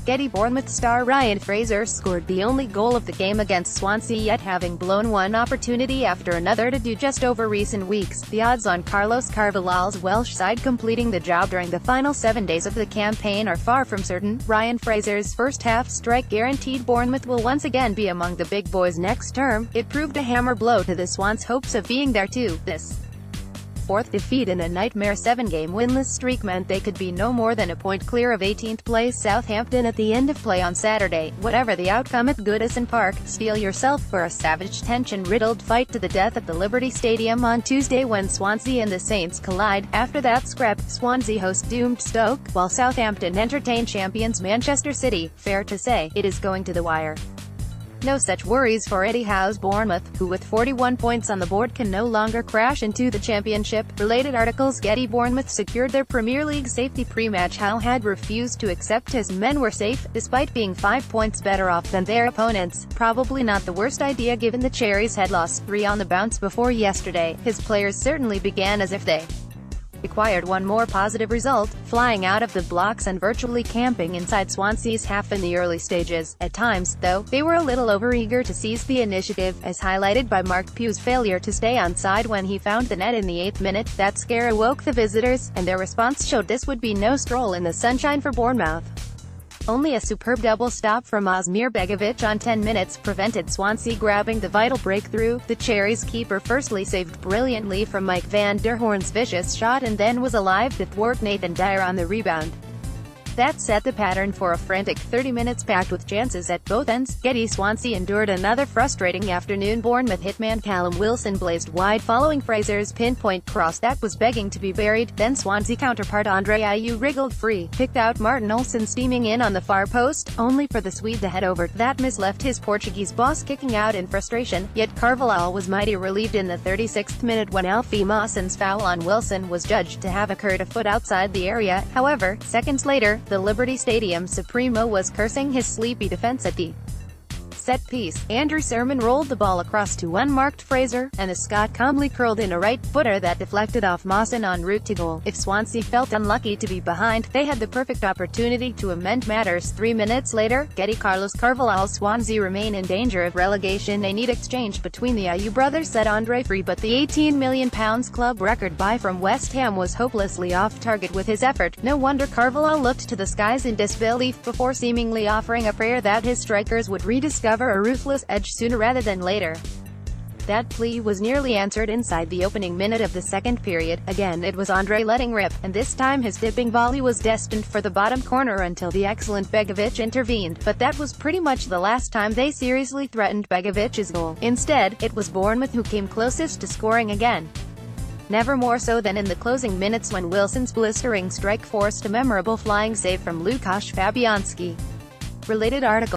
GETTY Bournemouth star Ryan Fraser scored the only goal of the game against Swansea Yet, having blown one opportunity after another to do just over recent weeks. The odds on Carvalhal's Welsh side completing the job during the final 7 days of the campaign are far from certain. Ryan Fraser's first-half strike guaranteed Bournemouth will once again be among the big boys next term. It proved a hammer blow to the Swans' hopes of being there too. This fourth defeat in a nightmare 7-game winless streak meant they could be no more than a point clear of 18th place Southampton at the end of play on Saturday. Whatever the outcome at Goodison Park, steel yourself for a savage, tension-riddled fight to the death at the Liberty Stadium on Tuesday when Swansea and the Saints collide. After that scrap, Swansea host doomed Stoke, while Southampton entertain champions Manchester City. Fair to say, it is going to the wire. No such worries for Eddie Howe's Bournemouth, who with 41 points on the board can no longer crash into the championship. Related articles: GETTY Bournemouth secured their Premier League safety pre-match. Howe had refused to accept his men were safe, despite being 5 points better off than their opponents. Probably not the worst idea given the Cherries had lost 3 on the bounce before yesterday. His players certainly began as if they required one more positive result, flying out of the blocks and virtually camping inside Swansea's half in the early stages. At times, though, they were a little overeager to seize the initiative, as highlighted by Mark Pugh's failure to stay onside when he found the net in the 8th minute. That scare awoke the visitors, and their response showed this would be no stroll in the sunshine for Bournemouth. Only a superb double stop from Asmir Begovic on 10 minutes prevented Swansea grabbing the vital breakthrough. The Cherries' keeper firstly saved brilliantly from Mike van der Hoorn's vicious shot and then was alive to thwart Nathan Dyer on the rebound. That set the pattern for a frantic 30 minutes packed with chances at both ends. Swansea endured another frustrating afternoon. Bournemouth hitman Callum Wilson blazed wide following Fraser's pinpoint cross that was begging to be buried. Then Swansea counterpart Andre Ayew wriggled free, picked out Martin Olsson steaming in on the far post, only for the Swede to head over. That miss left his Portuguese boss kicking out in frustration, yet Carvalhal was mighty relieved in the 36th minute when Alfie Mawson's foul on Wilson was judged to have occurred a foot outside the area. However, seconds later, the Liberty Stadium Supremo was cursing his sleepy defense at the set piece. Andrew Sermon rolled the ball across to unmarked Fraser, and the Scot calmly curled in a right-footer that deflected off Mawson en route to goal. If Swansea felt unlucky to be behind, they had the perfect opportunity to amend matters. 3 minutes later, Carvalhal's Swansea remain in danger of relegation. A neat exchange between the Ayew brothers set Andre free, but the £18 million club record buy from West Ham was hopelessly off target with his effort. No wonder Carvalhal looked to the skies in disbelief before seemingly offering a prayer that his strikers would rediscover a ruthless edge sooner rather than later. That plea was nearly answered inside the opening minute of the second period. Again it was Andre letting rip, and this time his dipping volley was destined for the bottom corner until the excellent Begovic intervened, but that was pretty much the last time they seriously threatened Begovic's goal. Instead, it was Bournemouth who came closest to scoring again. Never more so than in the closing minutes when Wilson's blistering strike forced a memorable flying save from Łukasz Fabianski. Related article.